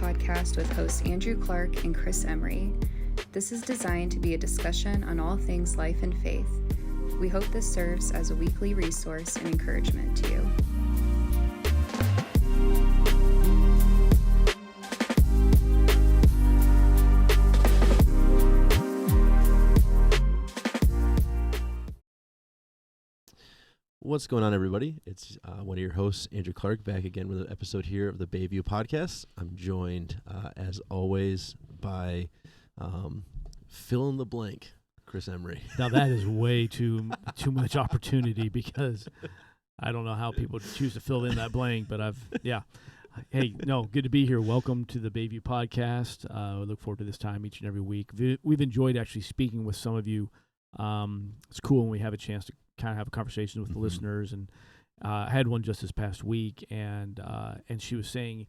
Podcast with hosts Andrew Clark and Chris Emery. This is designed to be a discussion on all things life and faith. We hope this serves as a weekly resource and encouragement to you. What's going on, everybody? It's one of your hosts, Andrew Clark, back again with an episode here of the Bayview Podcast. I'm joined, as always, by fill in the blank, Chris Emery. Now that is way too much opportunity, because I don't know how people choose to fill in that blank, but Hey, no, good to be here. Welcome to the Bayview Podcast. We look forward to this time each and every week. We've enjoyed actually speaking with some of you. It's cool when we have a chance to kind of have a conversation with the listeners, and I had one just this past week, and she was saying,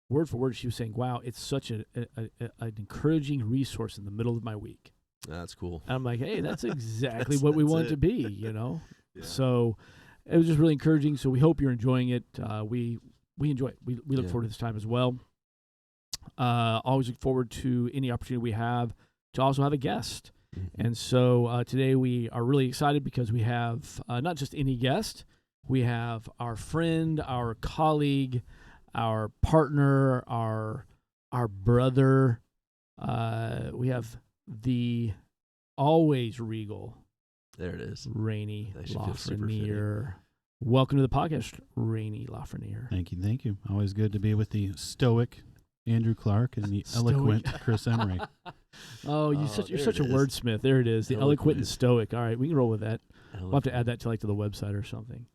word for word, she was saying, wow, it's such an encouraging resource in the middle of my week. That's cool. And I'm like, hey, that's exactly what we want it to be, you know? Yeah. So it was just really encouraging. So we hope you're enjoying it. We enjoy it. We look forward to this time as well. Always look forward to any opportunity we have to also have a guest. And so today we are really excited because we have not just any guest, we have our friend, our colleague, our partner, our brother. We have the always regal, there it is, Rene LaFreniere. Welcome to the podcast, Rene LaFreniere. Thank you. Always good to be with the stoic Andrew Clark and the eloquent Chris Emery. You're such a wordsmith. There it is, the eloquent and stoic. All right, we can roll with that. We'll have to add that to the website or something.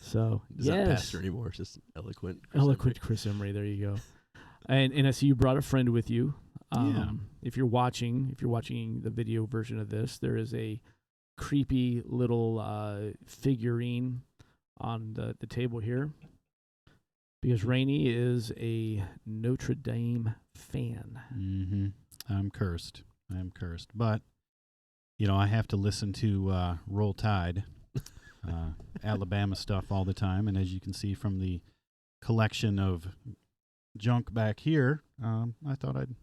So Does not pastor anymore. It's just eloquent. Chris Emery. There you go. And I see you brought a friend with you. If you're watching the video version of this, there is a creepy little figurine on the table here, because Rene is a Notre Dame fan. Mm-hmm. I'm cursed. But, I have to listen to Roll Tide, Alabama stuff all the time. And as you can see from the collection of junk back here, I thought I'd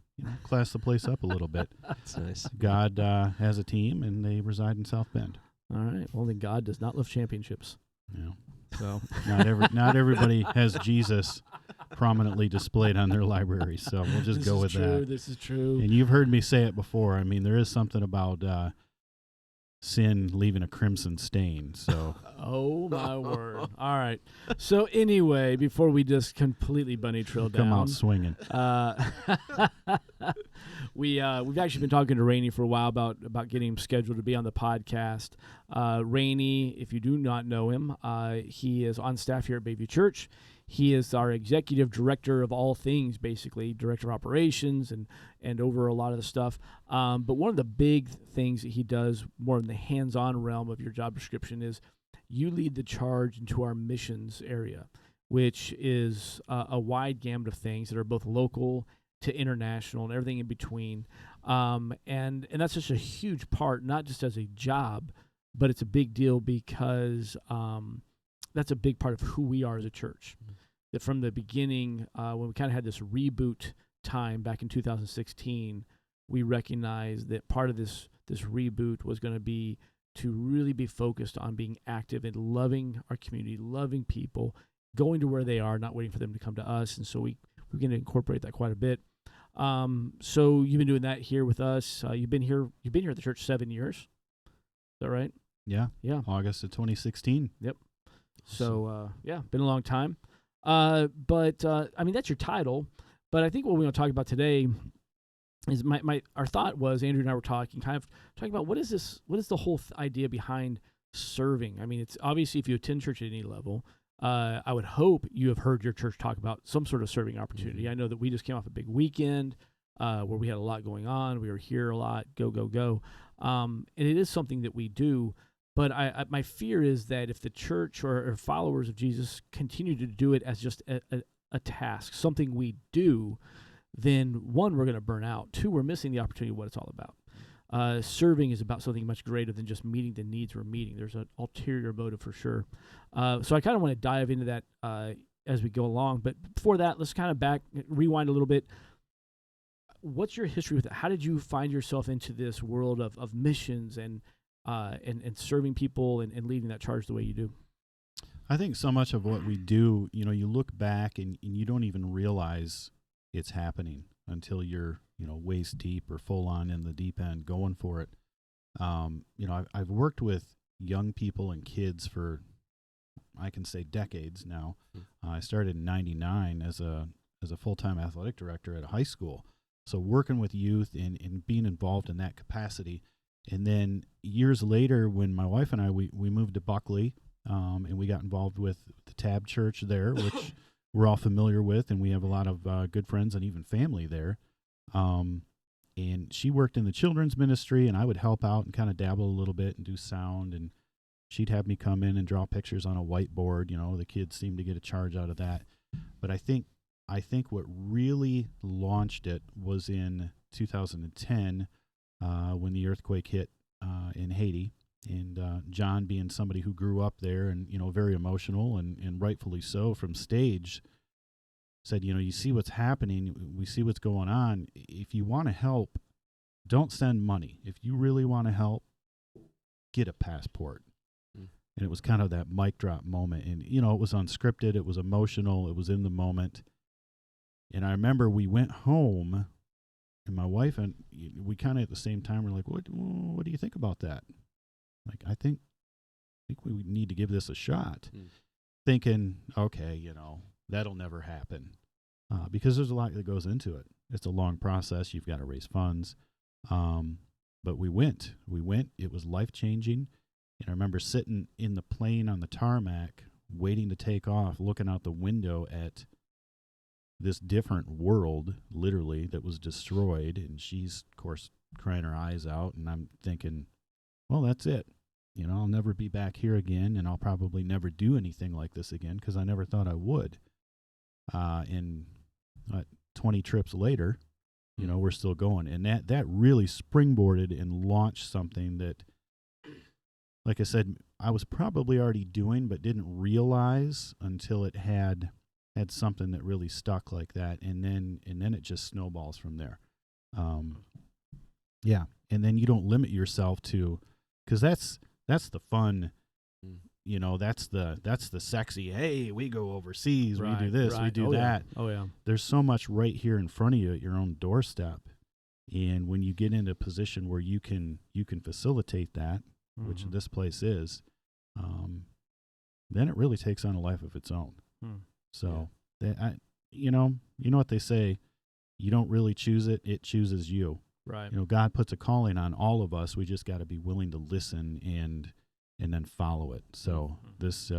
class the place up a little bit. That's nice. God has a team, and they reside in South Bend. All right. Well, then God does not love championships. Yeah. So not everybody has Jesus prominently displayed on their library, so we'll just go with that. This is true. And you've heard me say it before. I mean, there is something about sin leaving a crimson stain. So, oh my word! All right. So anyway, before we just completely bunny trail down, come out swinging. We've actually been talking to Rene for a while about getting him scheduled to be on the podcast. Rene, if you do not know him, he is on staff here at Bayview Church. He is our executive director of all things, basically, director of operations and over a lot of the stuff. But one of the big things that he does more in the hands-on realm of your job description is you lead the charge into our missions area, which is a wide gamut of things that are both local to international and everything in between. And that's just a huge part, not just as a job, but it's a big deal because that's a big part of who we are as a church. That from the beginning, when we kind of had this reboot time back in 2016, we recognized that part of this reboot was going to be to really be focused on being active and loving our community, loving people, going to where they are, not waiting for them to come to us. And so we're going to incorporate that quite a bit. So you've been doing that here with us. You've been here at the church 7 years. Is that right? Yeah. Yeah. August of 2016. Yep. So, been a long time. But that's your title. But I think what we want to talk about today is our thought was, Andrew and I were talking about what is the whole idea behind serving. I mean, it's obviously, if you attend church at any level, I would hope you have heard your church talk about some sort of serving opportunity. Mm-hmm. I know that we just came off a big weekend where we had a lot going on. We were here a lot, go. And it is something that we do. But my fear is that if the church or followers of Jesus continue to do it as just a task, something we do, then one, we're going to burn out. Two, we're missing the opportunity of what it's all about. Serving is about something much greater than just meeting the needs we're meeting. There's an ulterior motive for sure. So I kind of want to dive into that as we go along. But before that, let's kind of rewind a little bit. What's your history with it? How did you find yourself into this world of missions and serving people and leading that charge the way you do? I think so much of what we do, you look back and you don't even realize it's happening until you're, waist deep or full on in the deep end going for it. I've worked with young people and kids for, I can say, decades now. I started in '99 as a full-time athletic director at a high school. So working with youth and being involved in that capacity. And then years later, when my wife and I, we moved to Buckley, and we got involved with the Tab Church there, which we're all familiar with, and we have a lot of good friends and even family there. And she worked in the children's ministry, and I would help out and kind of dabble a little bit and do sound, and she'd have me come in and draw pictures on a whiteboard. The kids seemed to get a charge out of that. But I think what really launched it was in 2010 when the earthquake hit in Haiti. And John, being somebody who grew up there and, very emotional and rightfully so from stage, said, you see what's happening. We see what's going on. If you want to help, don't send money. If you really want to help, get a passport. And it was kind of that mic drop moment. And, it was unscripted. It was emotional. It was in the moment. And I remember we went home, and my wife and we kind of at the same time were like, what do you think about that? Like, I think we need to give this a shot. Thinking, okay, that'll never happen. Because there's a lot that goes into it. It's a long process. You've got to raise funds. But we went. It was life-changing. And I remember sitting in the plane on the tarmac, waiting to take off, looking out the window at this different world, literally, that was destroyed. And she's, of course, crying her eyes out. And I'm thinking, well, that's it. I'll never be back here again, and I'll probably never do anything like this again because I never thought I would. And 20 trips later, we're still going. And that really springboarded and launched something that, like I said, I was probably already doing but didn't realize until it had something that really stuck like that. And then it just snowballs from there. Yeah. And then you don't limit yourself to, because that's the fun, that's the sexy, hey, we go overseas, we do this, we do that. Yeah. Oh, yeah. There's so much right here in front of you at your own doorstep. And when you get into a position where you can facilitate that, which this place is, then it really takes on a life of its own. So, you know what they say, you don't really choose it, it chooses you. Right. God puts a calling on all of us. We just got to be willing to listen and then follow it. So this,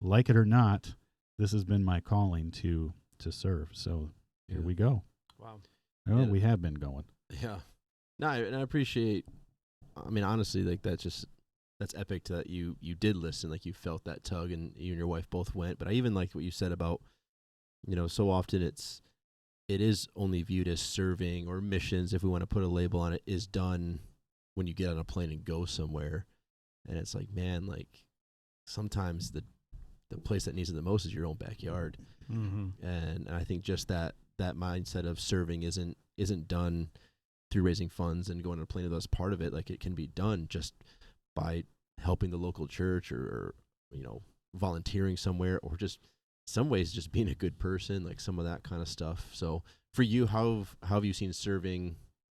like it or not, this has been my calling to serve. So here we go. Wow. Well, we have been going. Yeah. No, and I appreciate, honestly, like that's epic that you did listen, like you felt that tug and you and your wife both went. But I even liked what you said about, so often it is only viewed as serving or missions, if we want to put a label on it, is done when you get on a plane and go somewhere. And it's like, man, like sometimes the place that needs it the most is your own backyard. And I think just that mindset of serving isn't done through raising funds and going on a plane. That's part of it. Like it can be done just by helping the local church or volunteering somewhere, or just some ways just being a good person, like some of that kind of stuff. So for you, how have you seen serving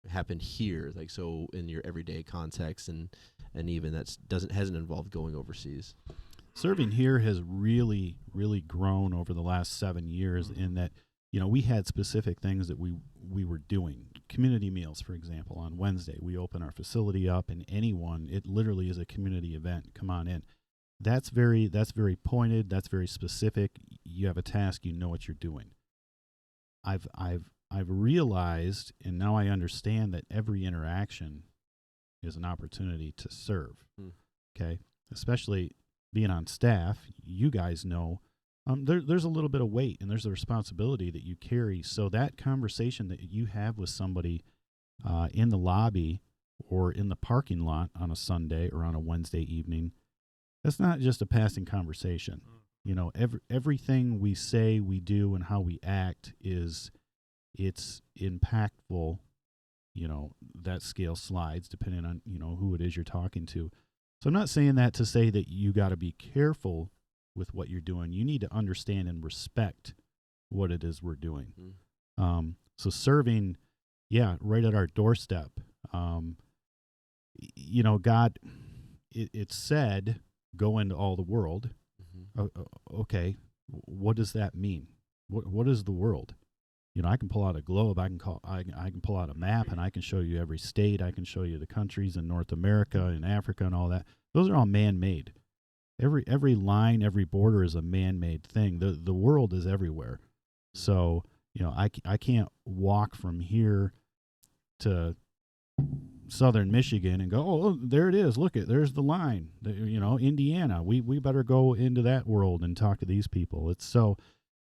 happen here? Like, so in your everyday context and even hasn't involved going overseas? Serving here has really, really grown over the last 7 years in that, we had specific things that we were doing. Community meals, for example, on Wednesday, we open our facility up and it literally is a community event. Come on in. That's very pointed. That's very specific. You have a task. You know what you're doing. I've realized, and now I understand that every interaction is an opportunity to serve. Okay, especially being on staff. You guys know there's a little bit of weight and there's a responsibility that you carry. So that conversation that you have with somebody in the lobby or in the parking lot on a Sunday or on a Wednesday evening, that's not just a passing conversation. everything we say, we do, and how we act it's impactful. That scale slides depending on, who it is you're talking to. So I'm not saying that to say that you got to be careful with what you're doing. You need to understand and respect what it is we're doing. So serving, right at our doorstep. God, it's said, go into all the world. Okay, what does that mean? What is the world? I can pull out a globe. I can pull out a map, and I can show you every state. I can show you the countries in North America and Africa and all that. Those are all man-made. Every line, every border is a man-made thing. The world is everywhere. So I can't walk from here to southern Michigan and go, oh, there it is. Look, there's the line. Indiana. We better go into that world and talk to these people. It's so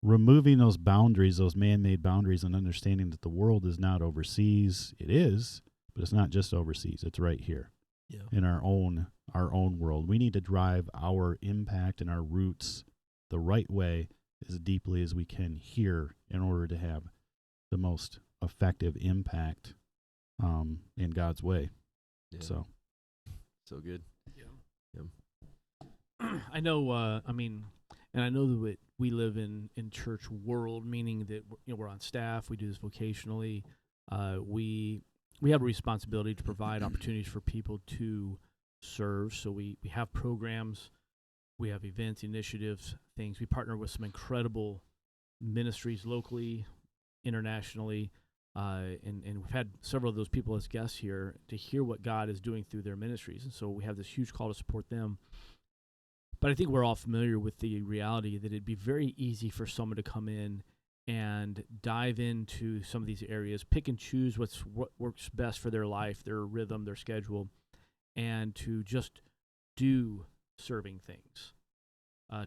removing those boundaries, those man-made boundaries, and understanding that the world is not overseas. It is, but it's not just overseas. It's right here in our own world. We need to drive our impact and our roots the right way as deeply as we can here in order to have the most effective impact in God's way. Yeah. So good. I know, and I know that we live in church world, meaning that we're on staff. We do this vocationally. We have a responsibility to provide opportunities for people to serve. So we have programs, we have events, initiatives, things. We partner with some incredible ministries locally, internationally, and we've had several of those people as guests here to hear what God is doing through their ministries. And so we have this huge call to support them. But I think we're all familiar with the reality that it'd be very easy for someone to come in and dive into some of these areas, pick and choose what works best for their life, their rhythm, their schedule, and to just do serving things,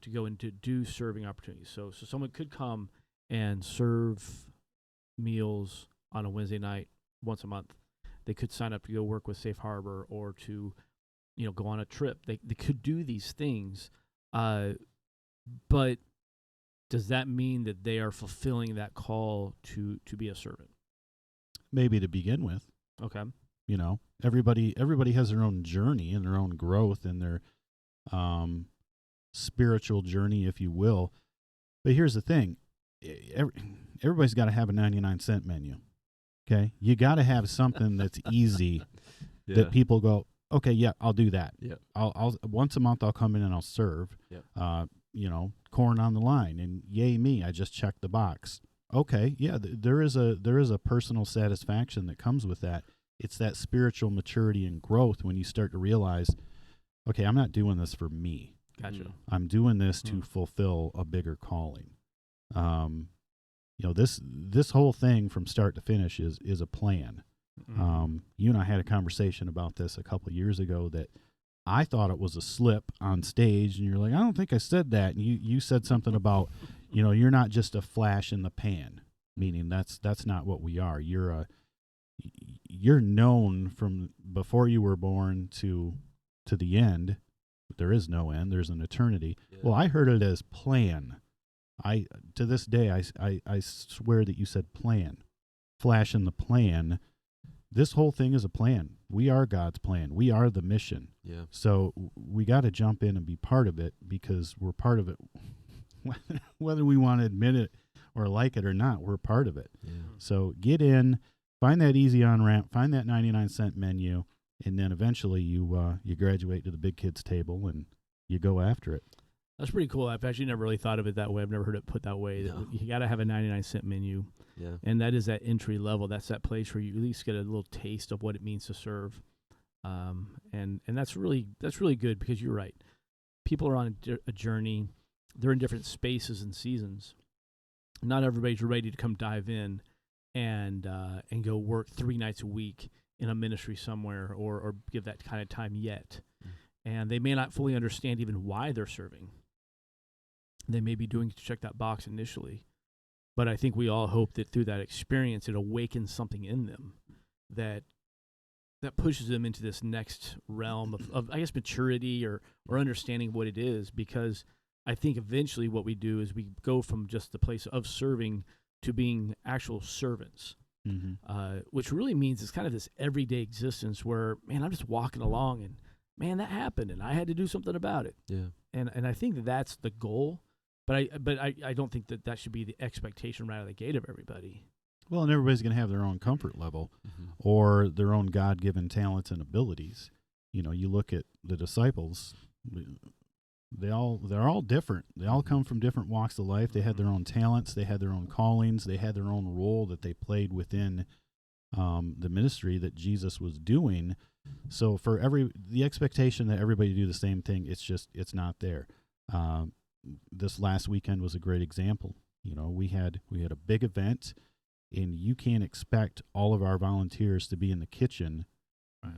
to go into do serving opportunities. So someone could come and serve meals on a Wednesday night once a month. They could sign up to go work with Safe Harbor or to go on a trip. They could do these things, but does that mean that they are fulfilling that call to be a servant? Maybe to begin with. Okay. Everybody has their own journey and their own growth and their spiritual journey, if you will. But here's the thing. Everybody's got to have a 99-cent menu. Okay? You got to have something that's easy that people go, okay, yeah, I'll do that. Yeah. I'll once a month I'll come in and I'll serve. Yeah. Corn on the line, and yay me, I just checked the box. Okay, yeah, there is a personal satisfaction that comes with that. It's that spiritual maturity and growth when you start to realize, okay, I'm not doing this for me. Gotcha. I'm doing this to fulfill a bigger calling. This whole thing from start to finish is a plan. You and I had a conversation about this a couple of years ago that I thought it was a slip on stage, and you're like, I don't think I said that. And you said something about, you're not just a flash in the pan, meaning that's not what we are. You're known from before you were born to the end. There is no end. There's an eternity. Yeah. Well, I heard it as plan. To this day, I swear that you said plan. Flash in the plan. This whole thing is a plan. We are God's plan. We are the mission. Yeah. So we got to jump in and be part of it because we're part of it. Whether we want to admit it or like it or not, we're part of it. Yeah. So get in, find that easy on-ramp, find that 99-cent menu, and then eventually you graduate to the big kids table and you go after it. That's pretty cool. I've actually never really thought of it that way. I've never heard it put that way. No. You got to have a 99-cent menu. Yeah. And that is that entry level. That's that place where you at least get a little taste of what it means to serve. And that's really good because you're right. People are on a journey. They're in different spaces and seasons. Not everybody's ready to come dive in and go work 3 nights a week in a ministry somewhere or give that kind of time yet. And they may not fully understand even why they're serving. They may be doing to check that box initially. But I think we all hope that through that experience, it awakens something in them that pushes them into this next realm of I guess, maturity or understanding what it is. Because I think eventually what we do is we go from just the place of serving to being actual servants, which really means it's kind of this everyday existence where, man, I'm just walking along and, man, that happened and I had to do something about it. Yeah. And I think that that's the goal, but I don't think that should be the expectation right out of the gate of everybody. Well, and everybody's going to have their own comfort level or their own God-given talents and abilities. You know, you look at the disciples, they're all different. They all come from different walks of life. They had their own talents. They had their own callings. They had their own role that they played within the ministry that Jesus was doing. So for the expectation that everybody do the same thing, it's not there. This last weekend was a great example. You know, we had a big event, and you can't expect all of our volunteers to be in the kitchen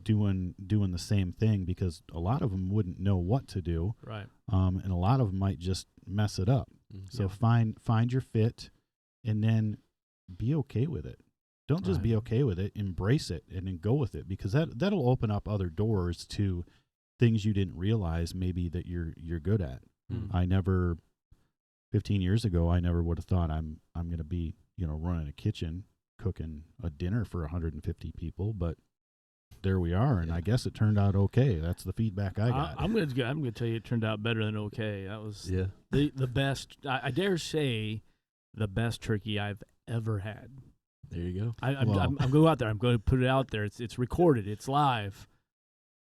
doing the same thing, because a lot of them wouldn't know what to do. Right. And a lot of them might just mess it up. So find your fit, and then be okay with it. Don't just be okay with it. Embrace it, and then go with it, because that'll open up other doors to things you didn't realize maybe that you're good at. 15 years ago, I never would have thought I'm going to be, running a kitchen, cooking a dinner for 150 people, but there we are, and I guess it turned out okay. That's the feedback I got. I'm going to tell you it turned out better than okay. That was the best. I dare say the best turkey I've ever had. There you go. I'm going to go out there. I'm going to put it out there. It's recorded. It's live.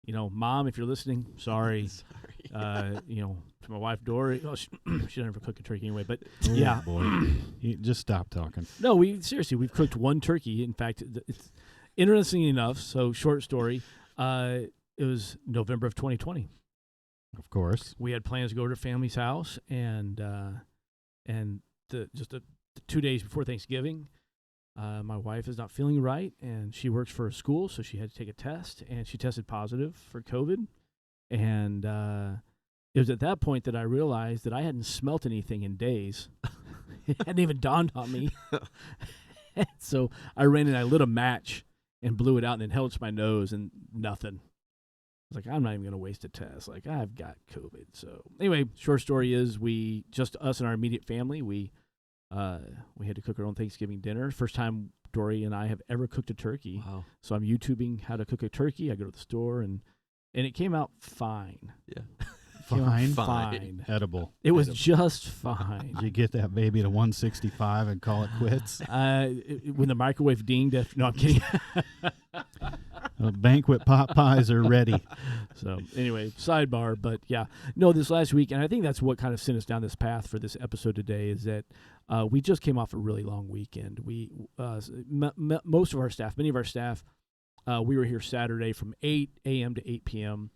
Mom, if you're listening, sorry. To my wife Dory. Oh, she never cook a turkey anyway. But boy, you just stop talking. No, we've cooked one turkey. In fact, it's interesting enough. So short story. It was November of 2020. Of course, we had plans to go to family's house, and just 2 days before Thanksgiving. My wife is not feeling right, and she works for a school, so she had to take a test, and she tested positive for COVID. And it was at that point that I realized that I hadn't smelt anything in days. It hadn't even dawned on me. So I ran and I lit a match and blew it out and then held it to my nose, and nothing. I was like, I'm not even going to waste a test. Like, I've got COVID. So anyway, short story is us and our immediate family, we had to cook our own Thanksgiving dinner. First time Dory and I have ever cooked a turkey. Wow. So I'm YouTubing how to cook a turkey. I go to the store, and it came out fine. Yeah. Fine. Edible. It was just fine. Did you get that baby to 165 and call it quits? When the microwave dinged. No, I'm kidding. Banquet pot pies are ready. So anyway, sidebar, but yeah. No, this last week, and I think that's what kind of sent us down this path for this episode today, is that we just came off a really long weekend. We most of our staff, many of our staff, we were here Saturday from 8 a.m. to 8 p.m.,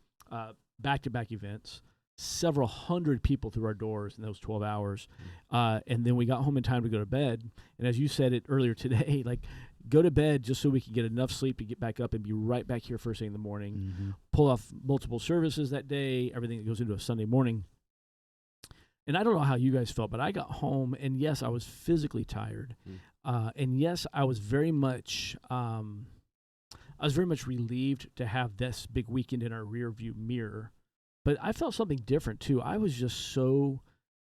back-to-back events, several hundred people through our doors in those 12 hours. And then we got home in time to go to bed. And as you said it earlier today, like, go to bed just so we can get enough sleep to get back up and be right back here first thing in the morning, pull off multiple services that day, everything that goes into a Sunday morning. And I don't know how you guys felt, but I got home, and yes, I was physically tired. And yes, I was very much relieved to have this big weekend in our rear view mirror, but I felt something different too. I was just so,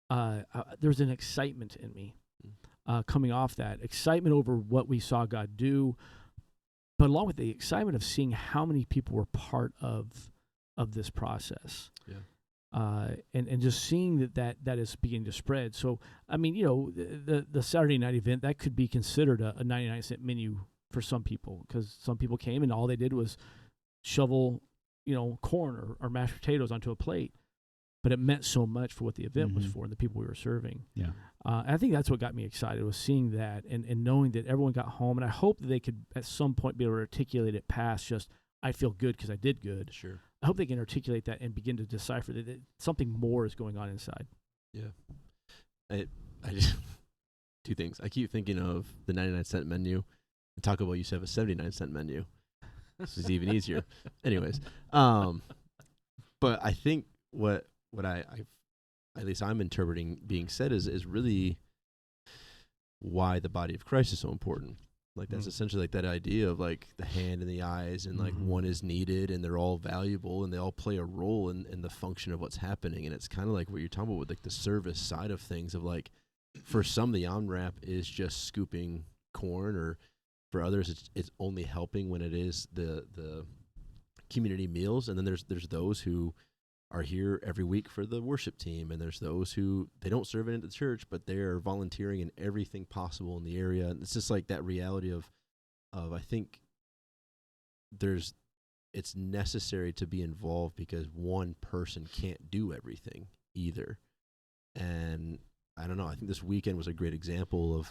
there's an excitement in me coming off that. Excitement over what we saw God do, but along with the excitement of seeing how many people were part of this process. Yeah. And just seeing that is beginning to spread. So, I mean, the Saturday night event, that could be considered a 99-cent menu for some people, because some people came and all they did was shovel, corn or mashed potatoes onto a plate. But it meant so much for what the event was for and the people we were serving. Yeah. I think that's what got me excited, was seeing that and knowing that everyone got home. And I hope that they could at some point be able to articulate it past just, I feel good because I did good. Sure. I hope they can articulate that and begin to decipher that something more is going on inside. Yeah. I just, two things. I keep thinking of the 99-cent menu. And Taco Bell used to have a 79-cent menu. This is even easier. Anyways, but I think what I at least I'm interpreting being said is really why the body of Christ is so important. Like that's essentially like that idea of like the hand and the eyes, and like one is needed, and they're all valuable, and they all play a role in the function of what's happening. And it's kind of like what you're talking about with like the service side of things, of like, for some the on-ramp is just scooping corn, or for others it's only helping when it is the community meals. And then there's those who are here every week for the worship team, and there's those who they don't serve in the church, but they're volunteering in everything possible in the area. And it's just like that reality of I think it's necessary to be involved, because one person can't do everything either. And I don't know, I think this weekend was a great example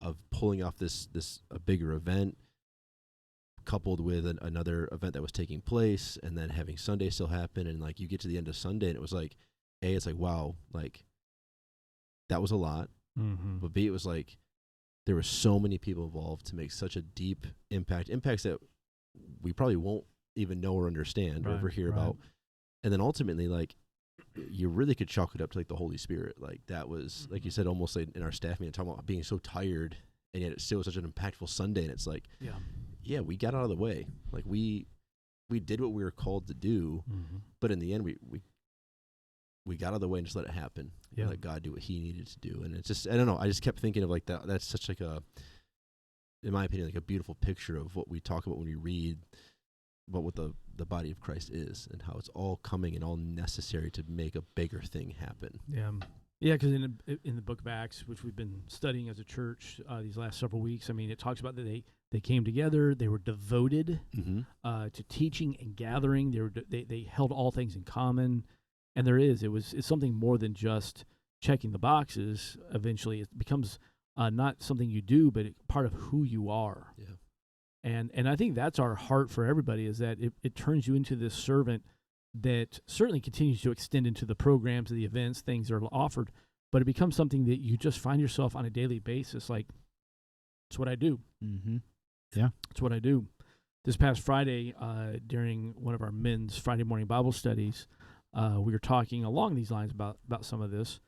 of pulling off this a bigger event, coupled with another event that was taking place, and then having Sunday still happen. And like you get to the end of Sunday and it was like, A, it's like, wow, like that was a lot. But B, it was like there were so many people involved to make such a deep impacts that we probably won't even know or understand or ever hear about. And then ultimately, like, you really could chalk it up to like the Holy Spirit. Like that was, like you said, almost like in our staff meeting, talking about being so tired, and yet it still was such an impactful Sunday. And it's like, yeah, we got out of the way. Like we did what we were called to do, but in the end, we got out of the way and just let it happen. Yeah. Let God do what He needed to do. And it's just, I don't know. I just kept thinking of like that. That's such like in my opinion, like a beautiful picture of what we talk about when we read about what the body of Christ is, and how it's all coming and all necessary to make a bigger thing happen. Yeah, because in the book of Acts, which we've been studying as a church these last several weeks, I mean, it talks about that they came together, they were devoted to teaching and gathering. They held all things in common, and it's something more than just checking the boxes. Eventually, it becomes not something you do, but part of who you are. Yeah. And I think that's our heart for everybody, is that it turns you into this servant that certainly continues to extend into the programs, the events, things that are offered, but it becomes something that you just find yourself on a daily basis. Like, it's what I do. Yeah. It's what I do. This past Friday, during one of our men's Friday morning Bible studies, we were talking along these lines about some of this,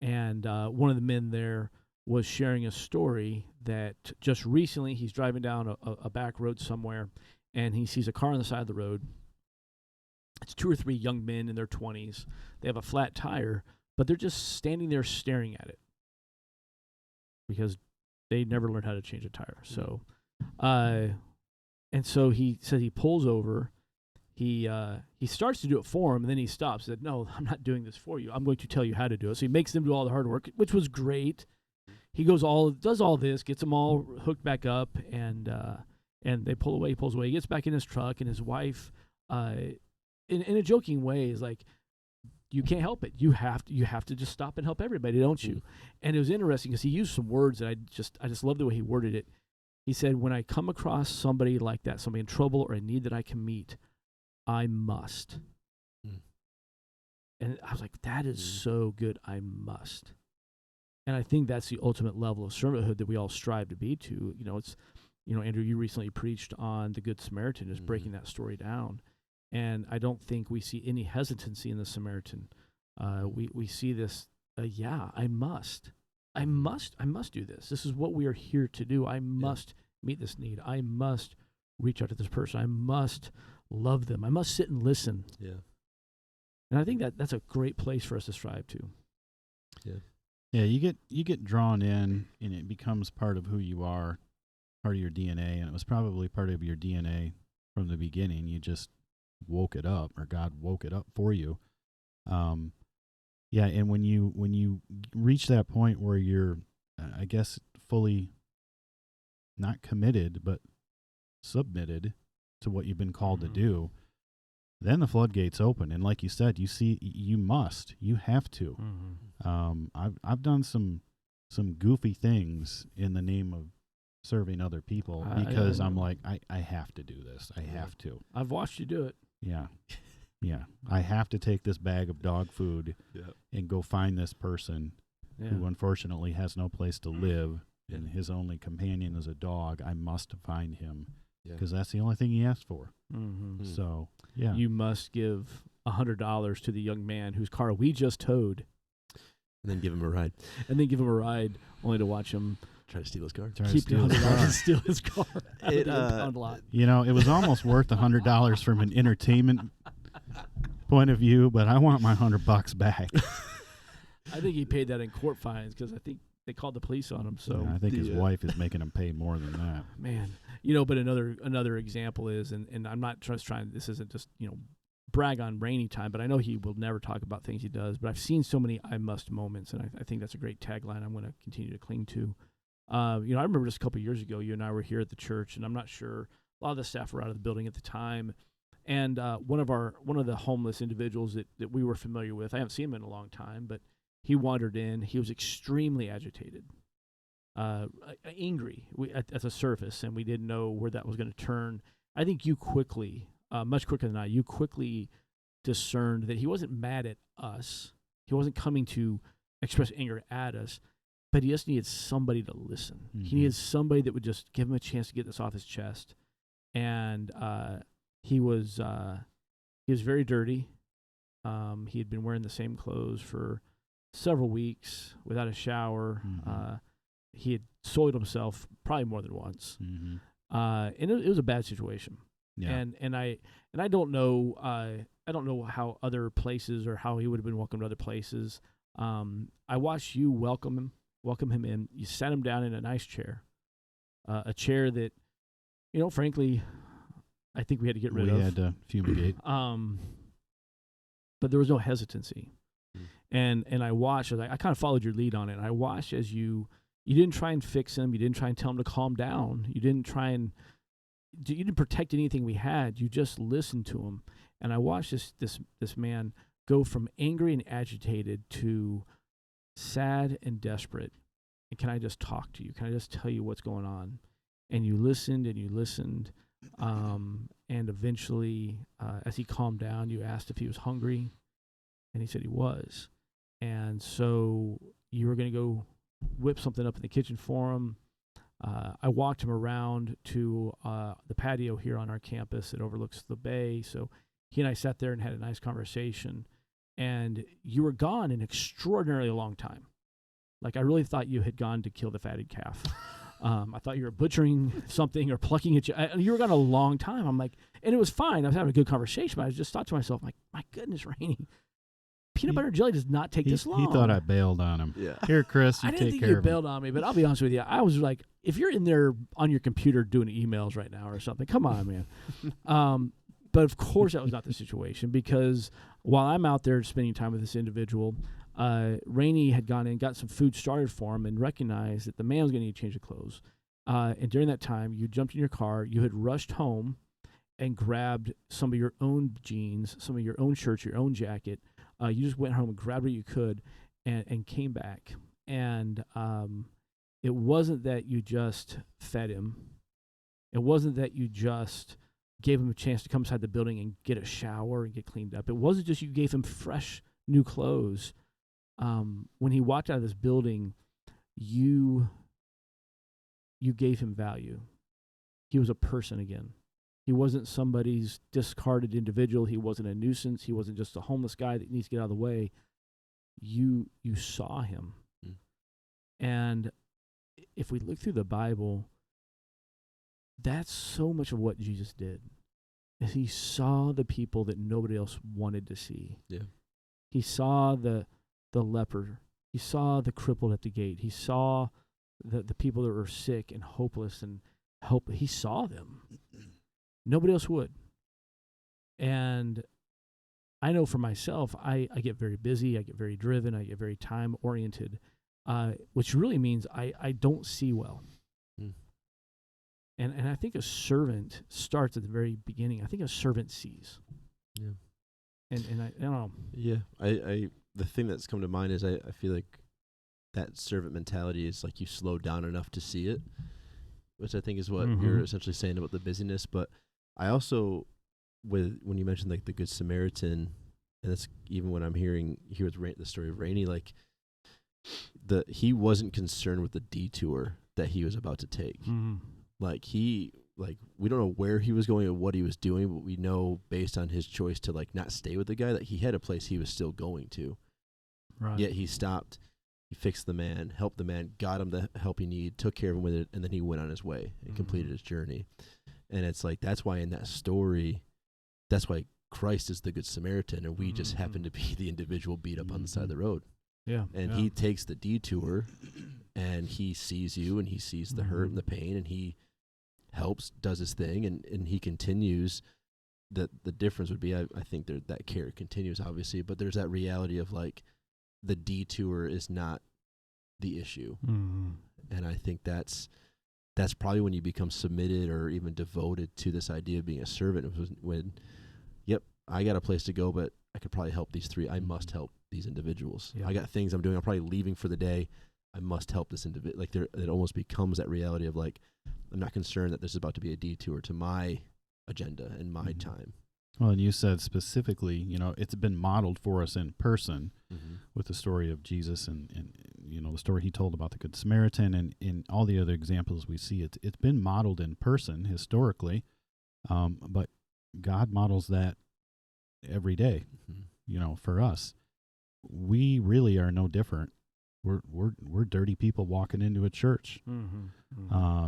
and one of the men there was sharing a story that just recently he's driving down a back road somewhere, and he sees a car on the side of the road. It's 2 or 3 young men in their 20s. They have a flat tire, but they're just standing there staring at it because they never learned how to change a tire. So, and so he says he pulls over. He starts to do it for him, and then he stops. He said, "No, I'm not doing this for you. I'm going to tell you how to do it." So he makes them do all the hard work, which was great. He does all this, gets them all hooked back up, and they pull away. He pulls away. He gets back in his truck, and his wife, in a joking way, is like, "You can't help it. You have to just stop and help everybody, don't you?" And it was interesting because he used some words that I just love the way he worded it. He said, "When I come across somebody like that, somebody in trouble or a need that I can meet, I must." And I was like, that is so good. I must. And I think that's the ultimate level of servanthood that we all strive to be to. You know, it's, Andrew, you recently preached on the Good Samaritan, just breaking that story down. And I don't think we see any hesitancy in the Samaritan. We see this, I must do this. This is what we are here to do. I must meet this need. I must reach out to this person. I must love them. I must sit and listen. Yeah. And I think that's a great place for us to strive to. Yeah. Yeah, you get drawn in, and it becomes part of who you are, part of your DNA, and it was probably part of your DNA from the beginning. You just woke it up, or God woke it up for you. Yeah, and when you reach that point where you're, I guess, fully not committed, but submitted to what you've been called to do, then the floodgates open. And like you said, you have to. I've done some goofy things in the name of serving other people because I'm like, I have to do this. I have to. I've watched you do it. Yeah. Yeah. I have to take this bag of dog food and go find this person who unfortunately has no place to live and his only companion is a dog. I must find him because that's the only thing he asked for. So, yeah. You must give $100 to the young man whose car we just towed. And then give him a ride. Only to watch him Try to steal his car. Try to Keep steal his $100 car. and steal his car. It, Pound lot. You know, it was almost worth $100 from an entertainment point of view, but I want my $100 back. I think he paid that in court fines because I think they called the police on him. So Yeah, I think his wife is making him pay more than that. man, but another example is, and I'm not just trying. This isn't just brag on Rainy time, but I know he will never talk about things he does. But I've seen so many I must moments, and I think that's a great tagline I'm going to continue to cling to. I remember just a couple of years ago, you and I were here at the church, and I'm not sure, a lot of the staff were out of the building at the time, and one of the homeless individuals that we were familiar with, I haven't seen him in a long time, but he wandered in. He was extremely agitated, angry at the surface, and we didn't know where that was going to turn. I think you quickly, much quicker than I, you quickly discerned that he wasn't mad at us. He wasn't coming to express anger at us, but he just needed somebody to listen. Mm-hmm. He needed somebody that would just give him a chance to get this off his chest. And he was very dirty. He had been wearing the same clothes for several weeks without a shower. Mm-hmm. He had soiled himself probably more than once. Mm-hmm. And it was a bad situation. Yeah. And I don't know how other places or how he would have been welcomed to other places. I watched you welcome him in. You sat him down in a nice chair, a chair that, frankly, I think we had to get rid of. We had to fumigate. But there was no hesitancy. Mm. And I watched, I kind of followed your lead on it. I watched as you didn't try and fix him. You didn't try and tell him to calm down. You didn't protect anything we had. You just listened to him. And I watched this man go from angry and agitated to sad and desperate. And can I just talk to you? Can I just tell you what's going on? And you listened and you listened. And eventually, as he calmed down, you asked if he was hungry. And he said he was. And so you were going to go whip something up in the kitchen for him. I walked him around to the patio here on our campus that overlooks the bay. So he and I sat there and had a nice conversation. And you were gone an extraordinarily long time. Like, I really thought you had gone to kill the fatted calf. I thought you were butchering something or plucking at you. You were gone a long time. I'm like, and it was fine. I was having a good conversation, but I just thought to myself, like, my goodness, Rainey, peanut butter and jelly does not take this long. He thought I bailed on him. Yeah. Here, Chris, you I didn't take think care you of him. bailed on me, but I'll be honest with you. I was like, if you're in there on your computer doing emails right now or something, come on, man. But of course that was not the situation, because while I'm out there spending time with this individual, Rainey had gone in, got some food started for him, and recognized that the man was going to need a change of clothes. And during that time, you jumped in your car, you had rushed home and grabbed some of your own jeans, some of your own shirts, your own jacket. You just went home and grabbed what you could and came back. And it wasn't that you just fed him. It wasn't that you just gave him a chance to come inside the building and get a shower and get cleaned up. It wasn't just you gave him fresh new clothes. When he walked out of this building, you gave him value. He was a person again. He wasn't somebody's discarded individual. He wasn't a nuisance. He wasn't just a homeless guy that needs to get out of the way. You saw him. Mm. And if we look through the Bible, that's so much of what Jesus did. Is he saw the people that nobody else wanted to see. Yeah. He saw the leper. He saw the crippled at the gate. He saw the people that were sick and hopeless and he saw them. Nobody else would. And I know for myself, I get very busy, I get very driven, I get very time-oriented, which really means I don't see well. Mm. And I think a servant starts at the very beginning. I think a servant sees. Yeah. And I don't know. Yeah. I the thing that's come to mind is I feel like that servant mentality is like you slow down enough to see it, which I think is what you're essentially saying about the busyness. But I also, when you mentioned like the Good Samaritan, and that's even when I'm hearing with the story of Rainey, like he wasn't concerned with the detour that he was about to take. Mm-hmm. We don't know where he was going or what he was doing, but we know based on his choice to like not stay with the guy that he had a place he was still going to. Right. Yet he stopped He fixed the man, helped the man, got him the help he needed, took care of him with it, and then he went on his way and completed his journey. And it's like, that's why in that story, that's why Christ is the Good Samaritan, and we just happen to be the individual beat up on the side of the road. Yeah. And he takes the detour, and he sees you, and he sees the hurt and the pain, and he helps, does his thing, and he continues. The difference would be, I think that care continues, obviously, but there's that reality of like the detour is not the issue. And I think that's probably when you become submitted or even devoted to this idea of being a servant. It was when, I got a place to go, but I could probably help these three. I must help these individuals. I got things I'm doing. I'm probably leaving for the day. I must help this individual. Like it almost becomes that reality of like, I'm not concerned that this is about to be a detour to my agenda and my time. Well, and you said specifically, it's been modeled for us in person with the story of Jesus and the story he told about the Good Samaritan and in all the other examples we see. It's been modeled in person historically, but God models that every day. For us, we really are no different. We're dirty people walking into a church.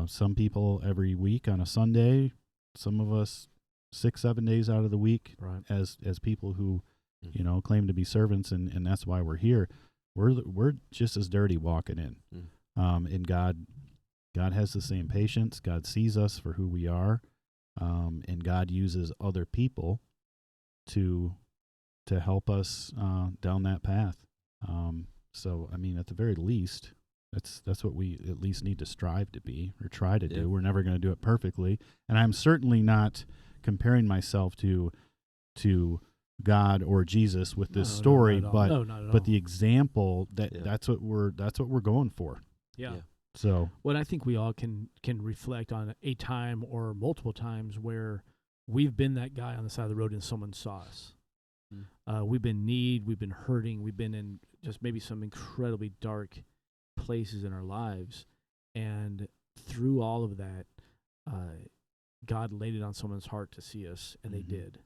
Some people every week on a Sunday, some of us 6-7 days out of the week, as people who claim to be servants, and that's why we're here. We're just as dirty walking in. And God has the same patience. God sees us for who we are, and God uses other people to help us down that path. So, I mean, at the very least, that's what we at least need to strive to be or try to do. We're never going to do it perfectly, and I'm certainly not comparing myself to God or Jesus with this story, but the example that's what we're going for. Yeah. So, I think we all can reflect on a time or multiple times where we've been that guy on the side of the road and someone saw us. We've been in need, we've been hurting, we've been in just maybe some incredibly dark places in our lives, and through all of that, God laid it on someone's heart to see us, and they did.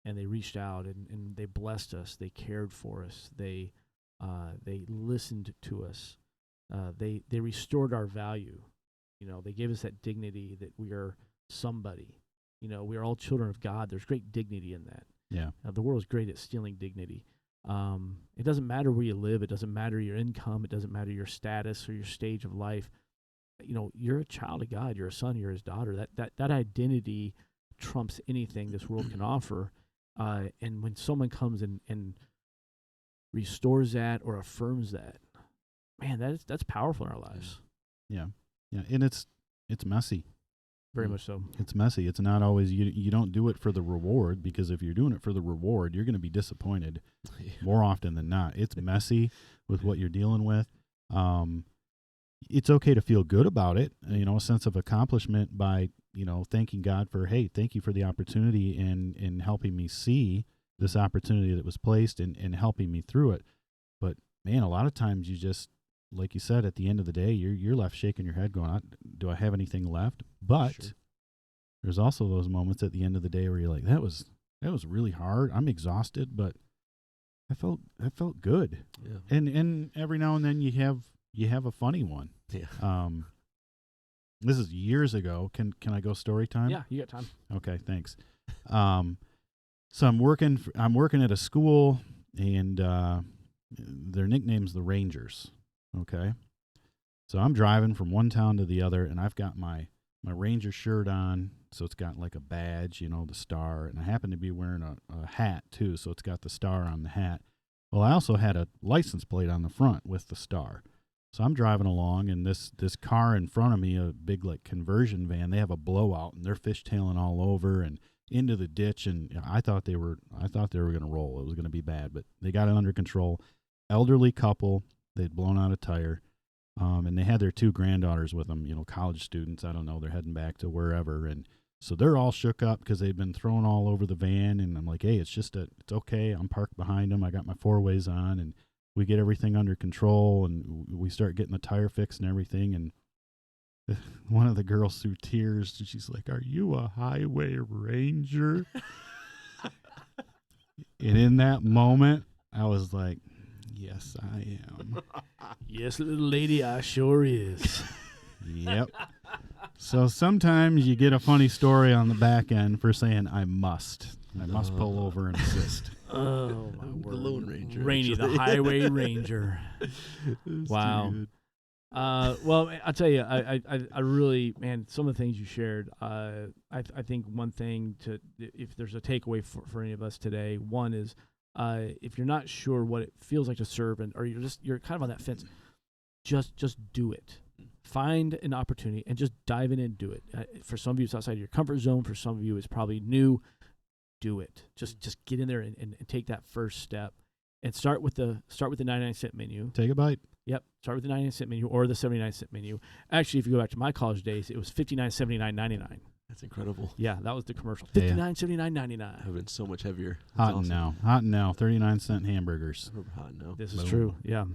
And they reached out and they blessed us, they cared for us, they listened to us, they restored our value. They gave us that dignity that we are somebody. We are all children of God. There's great dignity in that. Yeah. The world is great at stealing dignity. It doesn't matter where you live. It doesn't matter your income. It doesn't matter your status or your stage of life. You're a child of God. You're a son. You're his daughter. That identity trumps anything this world can offer. And when someone comes and restores that or affirms that, man, that's powerful in our lives. Yeah. And it's messy. Very much so. It's messy. It's not always, you don't do it for the reward, because if you're doing it for the reward, you're going to be disappointed more often than not. It's messy with what you're dealing with. It's okay to feel good about it, a sense of accomplishment by, thanking God for, hey, thank you for the opportunity and helping me see this opportunity that was placed and helping me through it. But man, a lot of times you just, like you said, at the end of the day, you're left shaking your head going, do I have anything left? But there's also those moments at the end of the day where you're like, that was really hard. I'm exhausted, but I felt good. Yeah. And every now and then you have a funny one. Yeah. This is years ago. Can I go story time? Yeah, you got time. Okay, thanks. So I'm working at a school, and their nickname's the Rangers. Okay. So I'm driving from one town to the other, and I've got my Ranger shirt on, so it's got like a badge, the star, and I happen to be wearing a hat too, so it's got the star on the hat. Well, I also had a license plate on the front with the star. So I'm driving along, and this car in front of me, a big like conversion van, they have a blowout, and they're fishtailing all over and into the ditch, and I thought they were going to roll. It was going to be bad, but they got it under control. Elderly couple. They'd blown out a tire, and they had their 2 granddaughters with them, college students. I don't know. They're heading back to wherever. And so they're all shook up because they've been thrown all over the van. And I'm like, hey, it's okay. I'm parked behind them. I got my 4-ways on, and we get everything under control, and we start getting the tire fixed and everything. And one of the girls, through tears, she's like, are you a highway ranger? And in that moment, I was like, Yes, I am. Yes, little lady, I sure is. Yep. So sometimes you get a funny story on the back end for saying, I must pull over and assist. Oh, my The word. Lone Ranger. Rainy, the actually. highway ranger. It's Wow. too good. Well, I'll tell you, I really, man, some of the things you shared, I think one thing if there's a takeaway for any of us today, one is, if you're not sure what it feels like to serve, or you're kind of on that fence, just do it. Find an opportunity and just dive in and do it. For some of you, it's outside of your comfort zone. For some of you, it's probably new. Do it. Just get in there and take that first step, and start with the 99-cent menu. Take a bite. Yep. Start with the 99-cent menu or the 79-cent menu. Actually, if you go back to my college days, it was $59.79.99. That's incredible. Yeah, that was the commercial. Yeah. $59.79.99. I've been so much heavier. That's Hot awesome. and now. 39-cent hamburgers. I remember hot now. This is Boom. true. Yeah.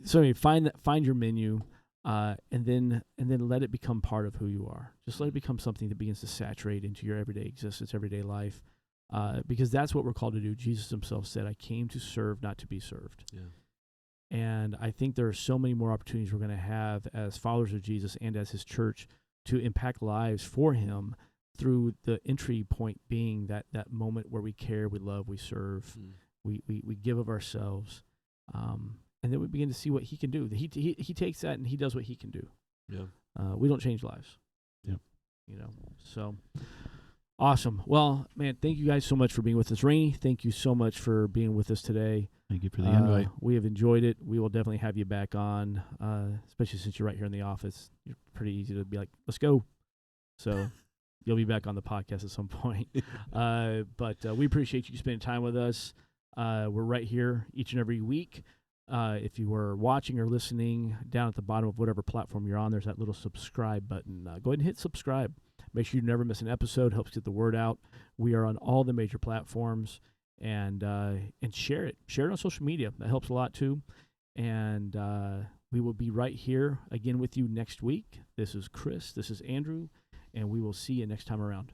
So anyway, find your menu, and then let it become part of who you are. Just let it become something that begins to saturate into your everyday existence, everyday life, because that's what we're called to do. Jesus himself said, "I came to serve, not to be served." Yeah. And I think there are so many more opportunities we're going to have as followers of Jesus and as his church to impact lives for him, through the entry point being that moment where we care, we love, we serve, we give of ourselves, and then we begin to see what he can do. He takes that and he does what he can do. Yeah. We don't change lives. Yep. So awesome. Well, man, thank you guys so much for being with us. Rainey, thank you so much for being with us today. Thank you for the invite. We have enjoyed it. We will definitely have you back on, especially since you're right here in the office. You're pretty easy to be like, let's go. So you'll be back on the podcast at some point. But we appreciate you spending time with us. We're right here each and every week. If you were watching or listening, down at the bottom of whatever platform you're on, there's that little subscribe button. Go ahead and hit subscribe. Make sure you never miss an episode. Helps get the word out. We are on all the major platforms, and share it. Share it on social media. That helps a lot too. And we will be right here again with you next week. This is Chris. This is Andrew, and we will see you next time around.